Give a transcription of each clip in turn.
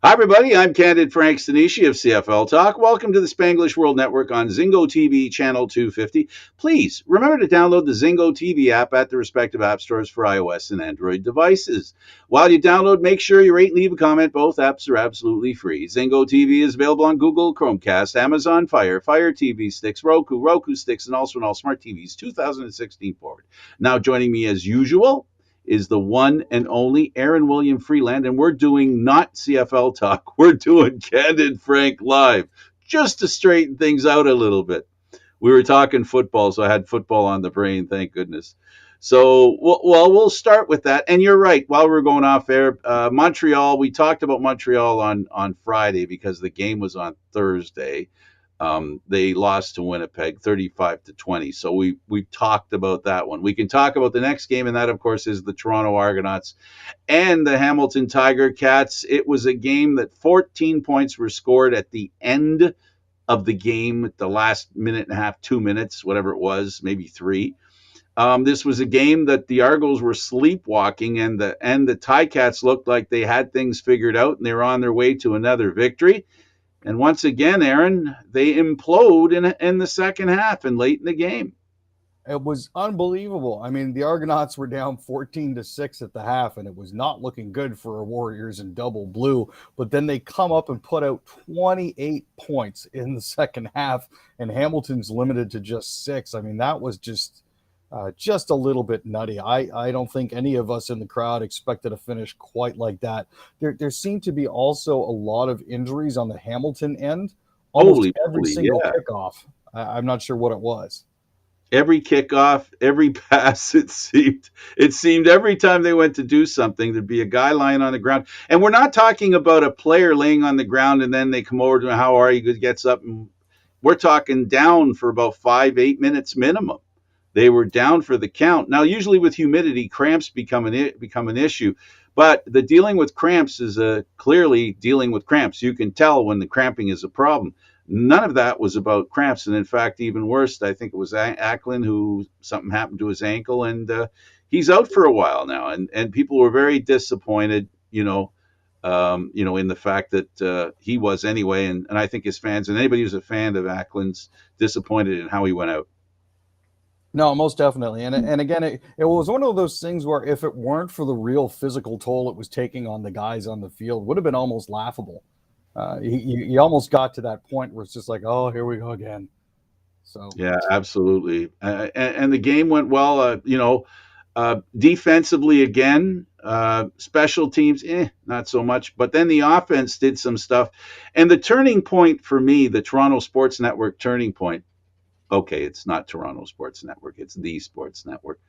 Hi, everybody. I'm Candid Frank Stanisci of CFL Talk. Welcome to the Spanglish World Network on Zingo TV Channel 250. Please remember to download the Zingo TV app at the respective app stores for iOS and Android devices. While you download, make sure you rate and leave a comment. Both apps are absolutely free. Zingo TV is available on Google, Chromecast, Amazon Fire, Fire TV sticks, Roku sticks, and also on all smart TVs 2016 forward. Now, joining me as usual is the one and only Aaron William Freeland, and we're doing not CFL talk. We're doing Candid Frank live, just to straighten things out a little bit. We were talking football, so I had football on the brain, thank goodness. So, well, we'll start with that. And you're right. While we are going off air, Montreal, we talked about Montreal on Friday because the game was on Thursday. They lost to Winnipeg 35-20. So we talked about that one. We can talk about the next game, and that, of course, is the Toronto Argonauts and the Hamilton Tiger Cats. It was a game that 14 points were scored at the end of the game, at the last minute and a half, 2 minutes, whatever it was, maybe three. This was a game that the Argos were sleepwalking, and the Ticats looked like they had things figured out, and they were on their way to another victory. And once again, Aaron, they implode in the second half and late in the game. It was unbelievable. I mean, the Argonauts were down 14-6 at the half, and it was not looking good for our Warriors in double blue. But then they come up and put out 28 points in the second half, and Hamilton's limited to just 6. I mean, that was just a little bit nutty. I don't think any of us in the crowd expected a finish quite like that. There seemed to be also a lot of injuries on the Hamilton end. Almost every single kickoff. I'm not sure what it was. Every kickoff, every pass, it seemed every time they went to do something, there'd be a guy lying on the ground. And we're not talking about a player laying on the ground and then they come over to him, how are you? Gets up. And we're talking down for about 5-8 minutes minimum. They were down for the count. Now, usually with humidity, cramps become an issue. But the dealing with cramps is clearly dealing with cramps. You can tell when the cramping is a problem. None of that was about cramps. And in fact, even worse, I think it was Acklin who something happened to his ankle, and he's out for a while now. And people were very disappointed, in the fact that he was anyway. And I think his fans and anybody who's a fan of Acklin's disappointed in how he went out. No, most definitely. And again, it was one of those things where if it weren't for the real physical toll it was taking on the guys on the field, would have been almost laughable. He almost got to that point where it's just like, oh, here we go again. So yeah, absolutely. And the game went well. Defensively again, special teams, not so much. But then the offense did some stuff. And the turning point for me, the Toronto Sports Network turning point. Okay, it's not Toronto Sports Network, it's the Sports Network.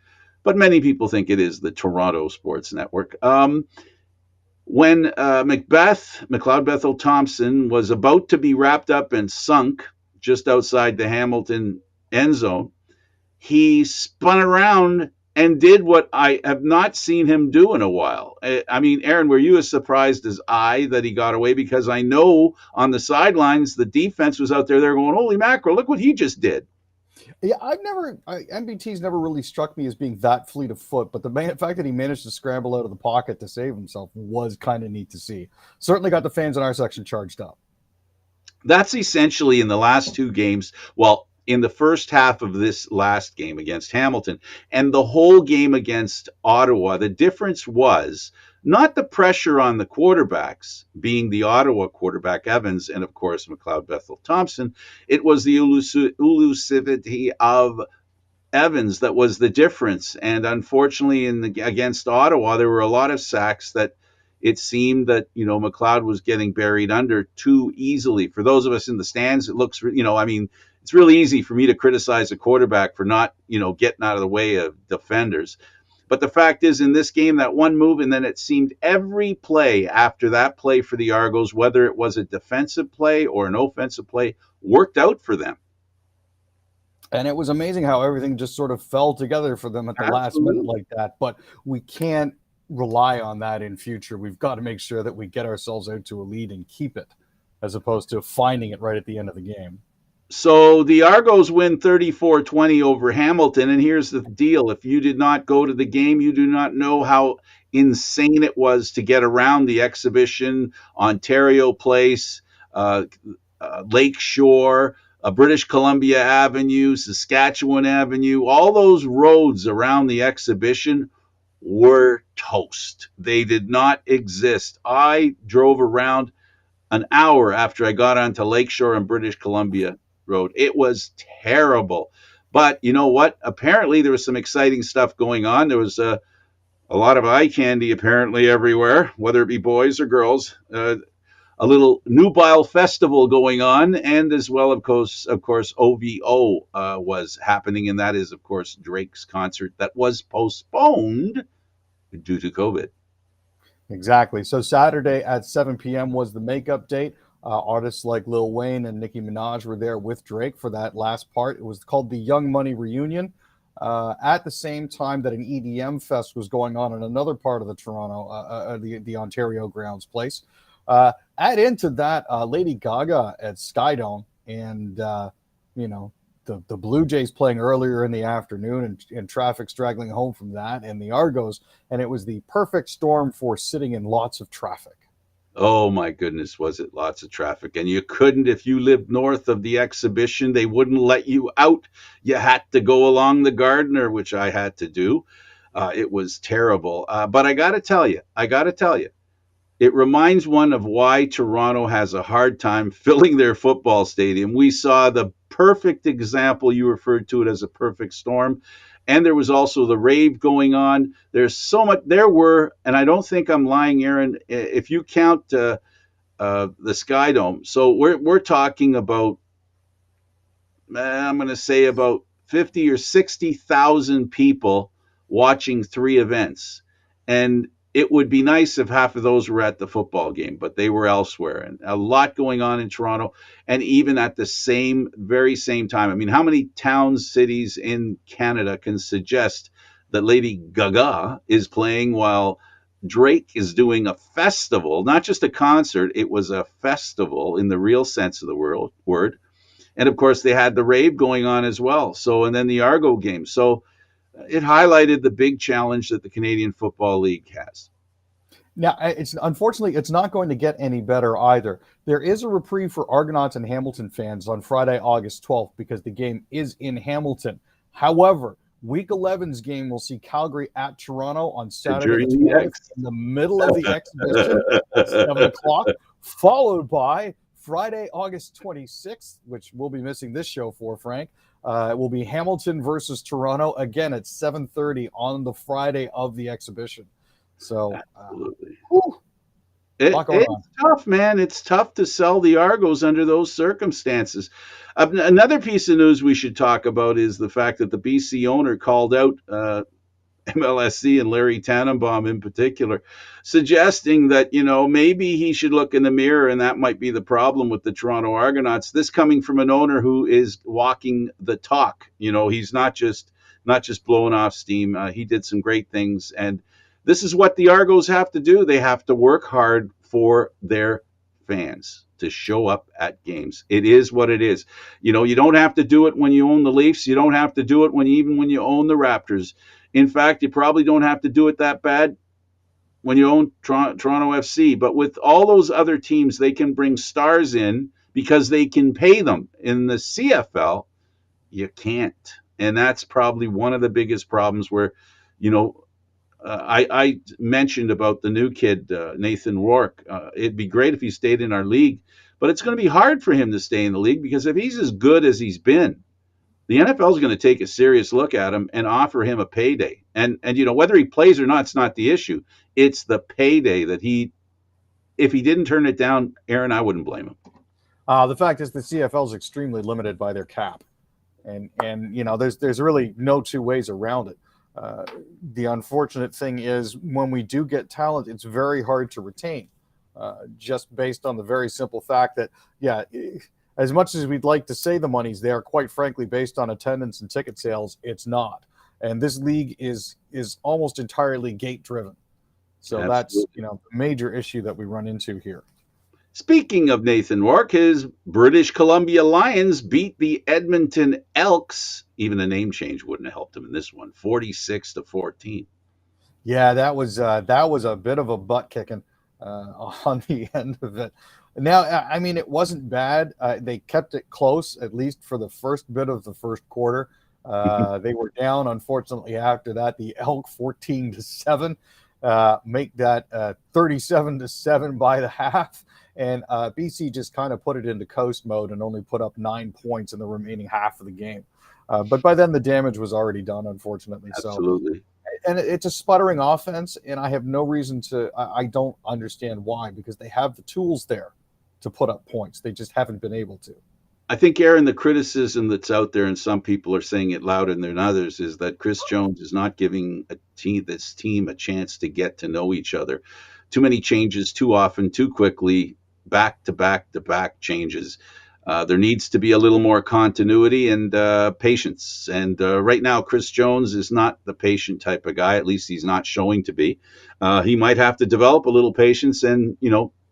But many people think it is the Toronto Sports Network. When McLeod Bethel Thompson, was about to be wrapped up and sunk just outside the Hamilton end zone, he spun around and did what I have not seen him do in a while. I mean, Aaron, were you as surprised as I that he got away? Because I know on the sidelines, the defense was out there. They're going, holy mackerel, look what he just did. Yeah, MBT's never really struck me as being that fleet of foot, but the fact that he managed to scramble out of the pocket to save himself was kind of neat to see. Certainly got the fans in our section charged up. That's essentially in the last two games. Well, in the first half of this last game against Hamilton and the whole game against Ottawa, the difference was not the pressure on the quarterbacks, being the Ottawa quarterback Evans and, of course, McLeod Bethel Thompson. It was the elusivity of Evans that was the difference. And unfortunately, against Ottawa, there were a lot of sacks that it seemed that, McLeod was getting buried under too easily. For those of us in the stands, it looks, it's really easy for me to criticize a quarterback for not, getting out of the way of defenders. But the fact is, in this game, that one move, and then it seemed every play after that play for the Argos, whether it was a defensive play or an offensive play, worked out for them. And it was amazing how everything just sort of fell together for them at the last minute like that. But we can't rely on that in future. We've got to make sure that we get ourselves out to a lead and keep it, as opposed to finding it right at the end of the game. So the Argos win 34-20 over Hamilton. And here's the deal. If you did not go to the game, you do not know how insane it was to get around the exhibition, Ontario Place, uh, Lake Shore, British Columbia Avenue, Saskatchewan Avenue. All those roads around the exhibition were toast. They did not exist. I drove around an hour after I got onto Lakeshore and British Columbia Road. It was terrible. But you know what? Apparently, there was some exciting stuff going on. There was a lot of eye candy apparently everywhere, whether it be boys or girls. A little nubile festival going on, and as well, of course, OVO was happening, and that is, of course, Drake's concert that was postponed due to COVID. Exactly. So Saturday at 7 p.m. was the makeup date. Artists like Lil Wayne and Nicki Minaj were there with Drake for that last part. It was called the Young Money Reunion. At the same time that an EDM fest was going on in another part of the Toronto, the Ontario grounds place. Add into that Lady Gaga at Skydome, and you know the Blue Jays playing earlier in the afternoon, and traffic straggling home from that, and the Argos, and it was the perfect storm for sitting in lots of traffic. Oh my goodness, was it lots of traffic? And you couldn't, if you lived north of the exhibition, they wouldn't let you out. You had to go along the Gardiner, which I had to do. It was terrible. But I got to tell you, it reminds one of why Toronto has a hard time filling their football stadium. We saw the perfect example. You referred to it as a perfect storm. And there was also the rave going on. There's so much. There were, and I don't think I'm lying, Aaron. If you count the Sky Dome, so we're talking about I'm going to say about 50 or 60,000 people watching three events. And it would be nice if half of those were at the football game, but they were elsewhere. And a lot going on in Toronto, and even at the very same time. I mean, how many towns, cities in Canada can suggest that Lady Gaga is playing while Drake is doing a festival, not just a concert, it was a festival in the real sense of the word, and of course, they had the rave going on as well. So, and then the Argo game. So it highlighted the big challenge that the Canadian Football League has. Now, it's unfortunately it's not going to get any better either. There is a reprieve for Argonauts and Hamilton fans on Friday, August 12th, because the game is in Hamilton. However, Week 11's game will see Calgary at Toronto on Saturday the During the 20th X. in the middle of the exhibition at 7 o'clock, followed by Friday, August 26th, which we'll be missing this show for, Frank. It will be Hamilton versus Toronto, again at 7:30 on the Friday of the exhibition. So, Absolutely. whew, a lot going on. It's tough, man. It's tough to sell the Argos under those circumstances. Another piece of news we should talk about is the fact that the BC owner called out MLSC and Larry Tannenbaum in particular, suggesting that, maybe he should look in the mirror, and that might be the problem with the Toronto Argonauts. This coming from an owner who is walking the talk. He's not just blowing off steam. He did some great things, and this is what the Argos have to do. They have to work hard for their fans to show up at games. It is what it is. You don't have to do it when you own the Leafs. You don't have to do it even when you own the Raptors. In fact, you probably don't have to do it that bad when you own Toronto FC. But with all those other teams, they can bring stars in because they can pay them. In the CFL, you can't. And that's probably one of the biggest problems where, you know, I mentioned about the new kid, Nathan Rourke. It'd be great if he stayed in our league, but it's going to be hard for him to stay in the league because if he's as good as he's been, the NFL is going to take a serious look at him and offer him a payday. And whether he plays or not, it's not the issue. It's the payday that if he didn't turn it down, Aaron, I wouldn't blame him. The fact is the CFL is extremely limited by their cap, and there's really no two ways around it. The unfortunate thing is when we do get talent, it's very hard to retain, just based on the very simple fact that, yeah, as much as we'd like to say the money's there, quite frankly, based on attendance and ticket sales, it's not. And this league is almost entirely gate driven. So Absolutely. that's, the major issue that we run into here. Speaking of Nathan Rourke, his British Columbia Lions beat the Edmonton Elks. Even a name change wouldn't have helped him in this one, 46-14. Yeah, that was a bit of a butt kicking on the end of it. Now, I mean, it wasn't bad. They kept it close, at least for the first bit of the first quarter. They were down, unfortunately, after that. The Elk 14-7 make that 37-7 by the half. And BC just kind of put it into coast mode and only put up 9 points in the remaining half of the game. But by then, the damage was already done, unfortunately. Absolutely. And it's a sputtering offense, and I have no reason to. I don't understand why, because they have the tools there to put up points. They just haven't been able to. I think, Aaron, the criticism that's out there, and some people are saying it louder than others, is that Chris Jones is not giving this team a chance to get to know each other. Too many changes, too often, too quickly, back to back to back changes. There needs to be a little more continuity and patience. And right now, Chris Jones is not the patient type of guy. At least he's not showing to be. He might have to develop a little patience and,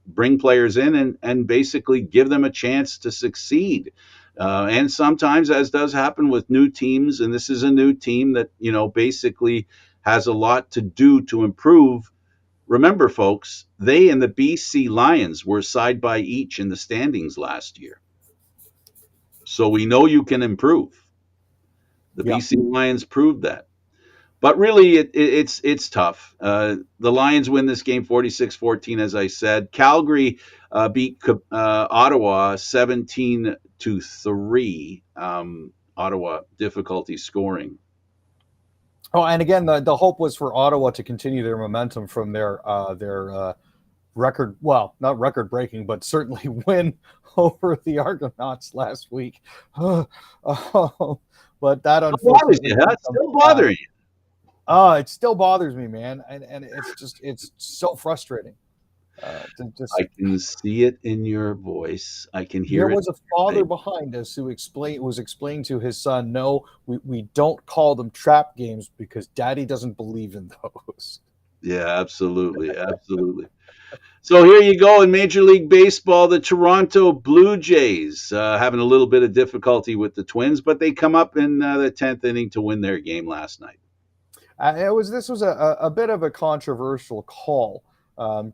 bring players in and basically give them a chance to succeed. And sometimes, as does happen with new teams, and this is a new team that, basically has a lot to do to improve. Remember, folks, they and the BC Lions were side by each in the standings last year. So we know you can improve. The BC Lions proved that. But really, it's tough. The Lions win this game 46-14, as I said. Calgary beat Ottawa 17-3. Ottawa difficulty scoring. Oh, and again, the hope was for Ottawa to continue their momentum from their record, well, not record breaking, but certainly win over the Argonauts last week. But that unfortunately still bothering you. Oh, it still bothers me, man, and it's so frustrating. I can see it in your voice. I can hear it. There was a father behind us who was explaining to his son, no, we don't call them trap games because Daddy doesn't believe in those. Yeah, absolutely, absolutely. So here you go in Major League Baseball, the Toronto Blue Jays having a little bit of difficulty with the Twins, but they come up in the 10th inning to win their game last night. This was a bit of a controversial call.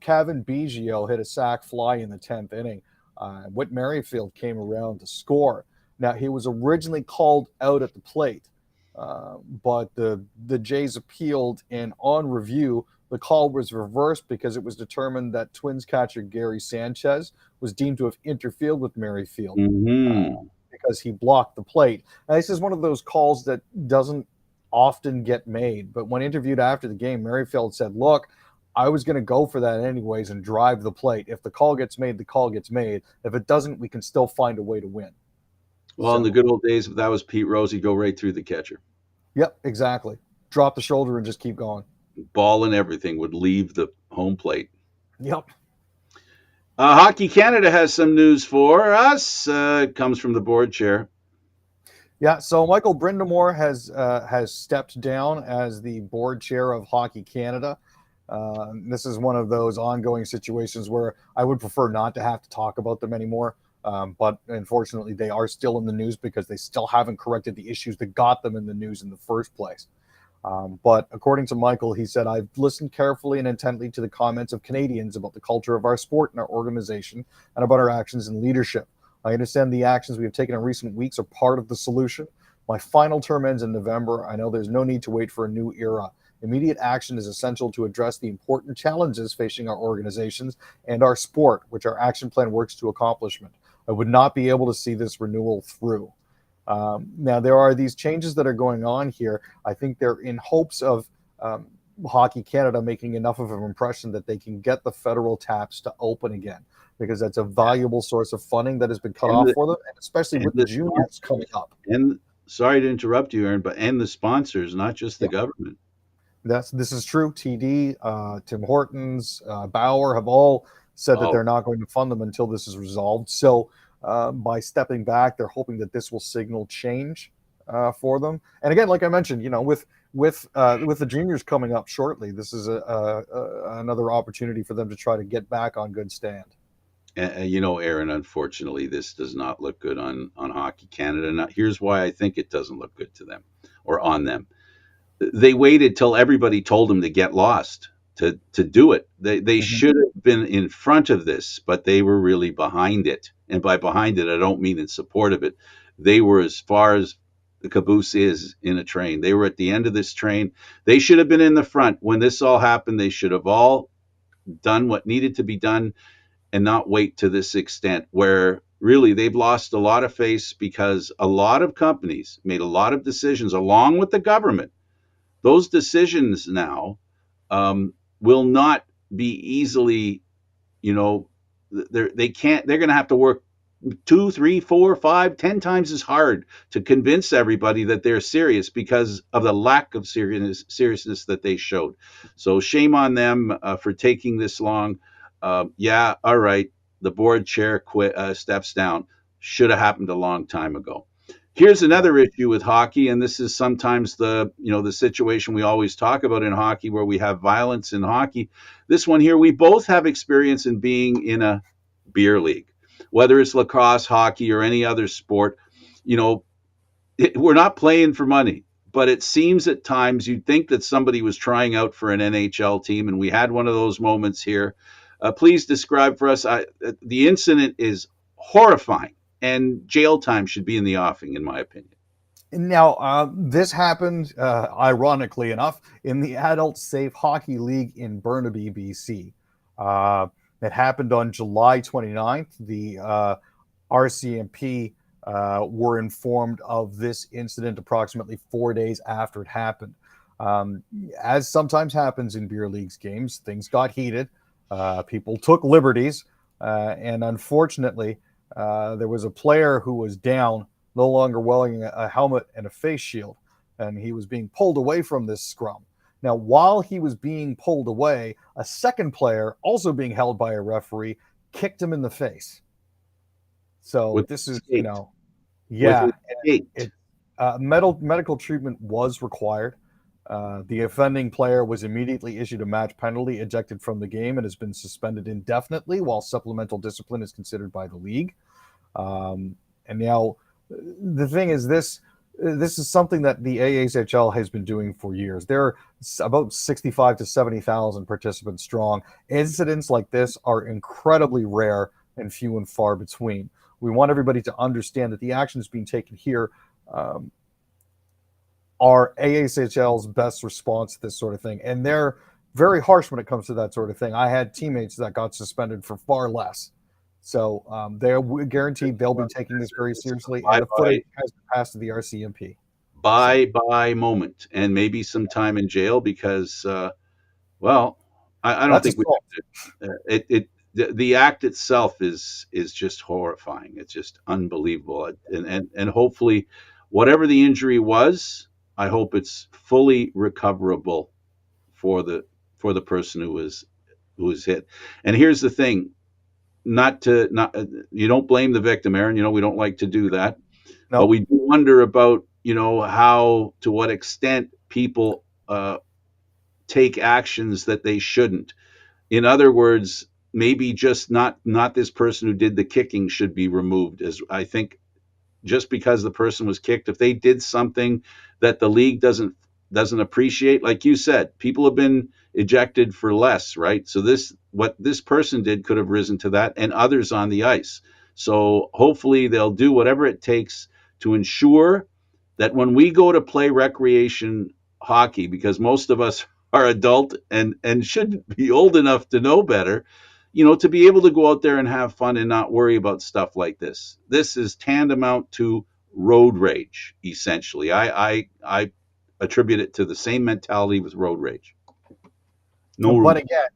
Kevin Biggio hit a sac fly in the 10th inning. Whit Merrifield came around to score. Now, he was originally called out at the plate, but the Jays appealed, and on review, the call was reversed because it was determined that Twins catcher Gary Sanchez was deemed to have interfered with Merrifield because he blocked the plate. Now, this is one of those calls that doesn't often get made, but when interviewed after the game, Merrifield said, look, I was going to go for that anyways and drive the plate. If the call gets made, the call gets made. If it doesn't, we can still find a way to win. Well, in the good old days, if that was Pete Rose, he'd go right through the catcher. Yep, exactly. Drop the shoulder and just keep going. Ball and everything would leave the home plate. Yep. Hockey Canada has some news for us. It comes from the board chair. Yeah, so Michael Brindamore has stepped down as the board chair of Hockey Canada. This is one of those ongoing situations where I would prefer not to have to talk about them anymore. But unfortunately, they are still in the news because they still haven't corrected the issues that got them in the news in the first place. But according to Michael, he said, I've listened carefully and intently to the comments of Canadians about the culture of our sport and our organization and about our actions and leadership. I understand the actions we have taken in recent weeks are part of the solution. My final term ends in November. I know there's no need to wait for a new era. Immediate action is essential to address the important challenges facing our organizations and our sport, which our action plan works to accomplishment. I would not be able to see this renewal through. Now, there are these changes that are going on here. I think they're in hopes of Hockey Canada making enough of an impression that they can get the federal taps to open again, because that's a valuable source of funding that has been cut off for them, and especially with the juniors coming up. And sorry to interrupt you, Aaron, and the sponsors, not just the government. This is true. TD, Tim Hortons, Bauer have all said that they're not going to fund them until this is resolved. So by stepping back, they're hoping that this will signal change for them. And again, like I mentioned, with the juniors coming up shortly, this is another opportunity for them to try to get back on good stand. Aaron, unfortunately, this does not look good on Hockey Canada. Now, here's why I think it doesn't look good to them or on them. They waited till everybody told them to get lost to do it. They Mhm. should have been in front of this, but they were really behind it. And by behind it, I don't mean in support of it. They were as far as the caboose is in a train. They were at the end of this train. They should have been in the front when this all happened. They should have all done what needed to be done and not wait to this extent where really they've lost a lot of face because a lot of companies made a lot of decisions along with the government. Those decisions now will not be easily, you know, they can't, they're going to have to work two, three, four, five, 10 times as hard to convince everybody that they're serious because of the lack of seriousness that they showed. So shame on them for taking this long. Yeah, all right. The board chair steps down. Should have happened a long time ago. Here's Yeah. another issue with hockey, and this is sometimes the situation we always talk about in hockey, where we have violence in hockey. This one here, we both have experience in being in a beer league, whether it's lacrosse, hockey, or any other sport. You know, we're not playing for money, but it seems at times you'd think that somebody was trying out for an NHL team, and we had one of those moments here. Please describe for us. The incident is horrifying, and jail time should be in the offing, in my opinion. Now, this happened, ironically enough, in the Adult Safe Hockey League in Burnaby, BC. Uh, it happened on July 29th. The RCMP were informed of this incident approximately 4 days after it happened. As sometimes happens in beer leagues games, things got heated. People took liberties, and unfortunately, there was a player who was down, no longer wearing a helmet and a face shield, and he was being pulled away from this scrum. Now, while he was being pulled away, a second player, also being held by a referee, kicked him in the face. So With this is, skate, with yeah, his skate. it medical treatment was required. The offending player was immediately issued a match penalty, ejected from the game, and has been suspended indefinitely while supplemental discipline is considered by the league. And now, the thing is, this is something that the AHL has been doing for years. There are about 65 to 70,000 participants strong. Incidents like this are incredibly rare and few and far between. We want everybody to understand that the actions being taken here um, are AHL's best response to this sort of thing. And they're very harsh when it comes to that sort of thing. I had teammates that got suspended for far less. So they're guaranteed they'll be taking this very seriously. And Bye the footage bye, has been passed to the RCMP. So, bye moment, and maybe some time in jail because, well, I don't that's think we assault. have to. The act itself is just horrifying. It's just unbelievable, and hopefully, whatever the injury was, I hope it's fully recoverable for the person who was hit. And here's the thing: not you don't blame the victim, Aaron. We don't like to do that, but No, we do wonder about how to what extent people take actions that they shouldn't. In other words, maybe just not this person who did the kicking should be removed. As I think, just because the person was kicked, if they did something that the league doesn't appreciate, like you said, people have been ejected for less, right? So what this person did could have risen to that, and others on the ice. So hopefully they'll do whatever it takes to ensure that when we go to play recreation hockey, because most of us are adult and should be old enough to know better, to be able to go out there and have fun and not worry about stuff like this. This is tantamount to road rage, essentially. I attribute it to the same mentality with road rage. No but room. again,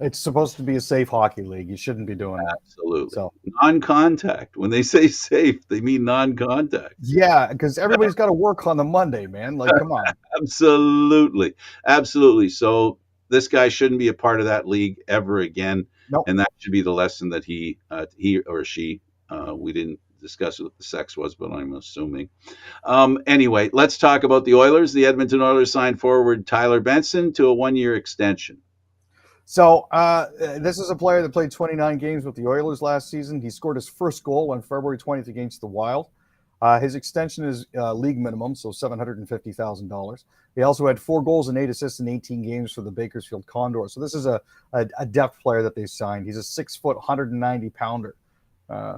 it's supposed to be a safe hockey league. You shouldn't be doing that. Absolutely. So, Non-contact. When they say safe, they mean non-contact. yeah, because everybody's got to work on the Monday, man. Like, come on. Absolutely. Absolutely. So this guy shouldn't be a part of that league ever again. Nope. And that should be the lesson that he or she, we didn't discuss what the sex was, but I'm assuming. Anyway, let's talk about the Oilers. The Edmonton Oilers signed forward Tyler Benson to a 1-year extension. So this is a player that played 29 games with the Oilers last season. He scored his first goal on February 20th against the Wild. His extension is league minimum, so $750,000. He also had 4 goals and 8 assists in 18 games for the Bakersfield Condors. So this is a depth player that they signed. He's a 6-foot, 190-pounder.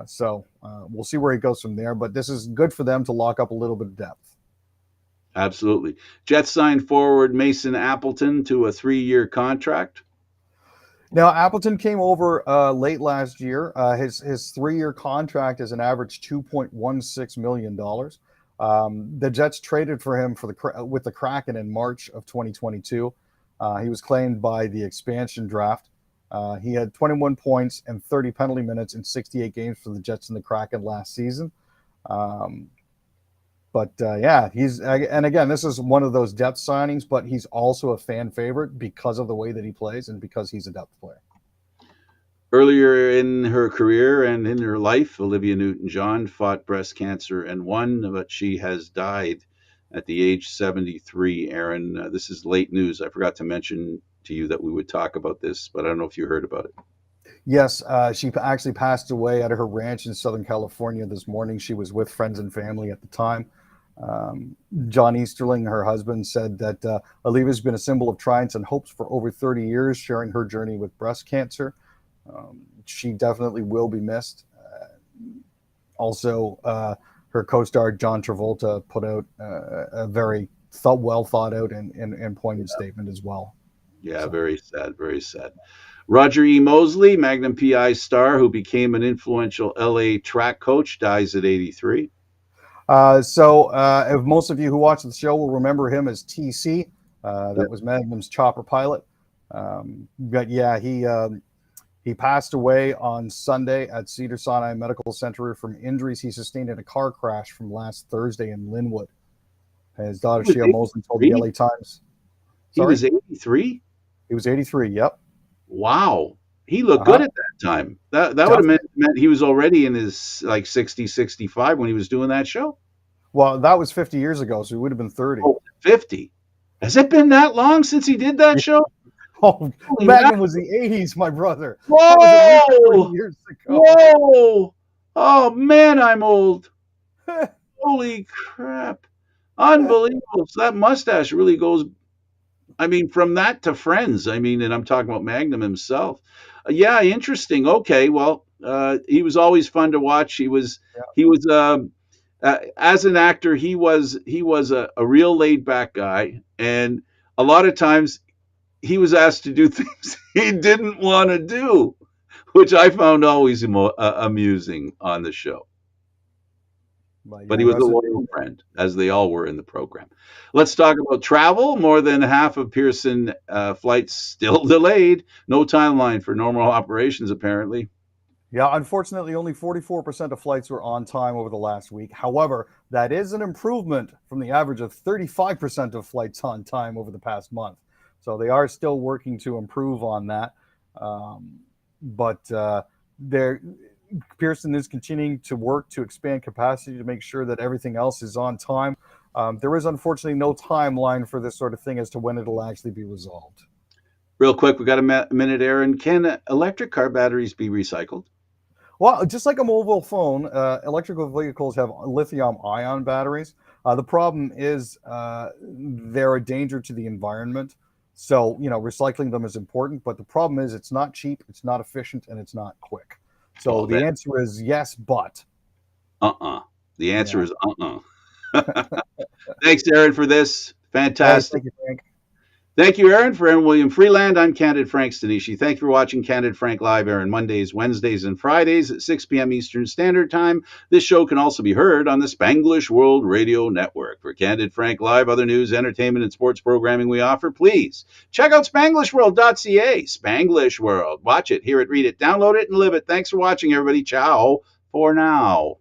So we'll see where he goes from there. But this is good for them to lock up a little bit of depth. Absolutely. Jets signed forward Mason Appleton to a 3-year contract. Now, Appleton came over late last year. His 3-year contract is an average $2.16 million. The Jets traded for him with the Kraken in March of 2022. He was claimed by the expansion draft. He had 21 points and 30 penalty minutes in 68 games for the Jets and the Kraken last season. And again, this is one of those depth signings, but he's also a fan favorite because of the way that he plays and because he's a depth player. Earlier in her career and in her life, Olivia Newton-John fought breast cancer and won, but she has died at the age 73. Aaron, this is late news. I forgot to mention to you that we would talk about this, but I don't know if you heard about it. Yes, she actually passed away at her ranch in Southern California this morning. She was with friends and family at the time. John Easterling, her husband, said that Olivia's been a symbol of triumphs and hopes for over 30 years, sharing her journey with breast cancer. She definitely will be missed. Also, her co-star John Travolta put out a very well thought out and poignant statement as well. Yeah, so. Very sad, very sad. Roger E. Mosley, Magnum PI star who became an influential LA track coach, dies at 83. If most of you who watch the show will remember him as TC, that was Magnum's chopper pilot. He passed away on Sunday at Cedars-Sinai Medical Center from injuries he sustained in a car crash from last Thursday in Linwood. His daughter Shea Mosley told the LA Times. He was 83? He was 83, yep. Wow. He looked good at that time. That would have meant he was already in his 60, 65 when he was doing that show. Well, that was 50 years ago, so he would have been 30. Oh, 50. Has it been that long since he did that show? Oh, Magnum was the 80s, my brother. Whoa! That was 40 years ago. Whoa! Oh, man, I'm old. Holy crap. Unbelievable. So that mustache really goes, from that to Friends. And I'm talking about Magnum himself. Yeah, interesting. Okay, well, he was always fun to watch. He was as an actor, he was a real laid back guy, and a lot of times he was asked to do things he didn't want to do, which I found always amusing on the show. But he was a loyal friend, as they all were in the program. Let's talk about travel. More than half of Pearson flights still delayed. No timeline for normal operations, apparently. Yeah, unfortunately, only 44% of flights were on time over the last week. However, that is an improvement from the average of 35% of flights on time over the past month. So they are still working to improve on that. Pearson is continuing to work to expand capacity to make sure that everything else is on time. There is unfortunately no timeline for this sort of thing as to when it'll actually be resolved. Real quick, we got a minute, Aaron. Can electric car batteries be recycled? Well, just like a mobile phone, electrical vehicles have lithium-ion batteries. The problem is they're a danger to the environment. So, recycling them is important, but the problem is it's not cheap, it's not efficient, and it's not quick. So the answer is yes, but. The answer is Thanks, Aaron, for this. Fantastic. Thank you, Frank. Thank you, Aaron. For Aaron William Freeland, I'm Candid Frank Stanisci. Thank you for watching Candid Frank Live, Aaron, Mondays, Wednesdays, and Fridays at 6 p.m. Eastern Standard Time. This show can also be heard on the Spanglish World Radio Network. For Candid Frank Live, other news, entertainment, and sports programming we offer, please check out SpanglishWorld.ca. Spanglish World. Watch it, hear it, read it, download it, and live it. Thanks for watching, everybody. Ciao for now.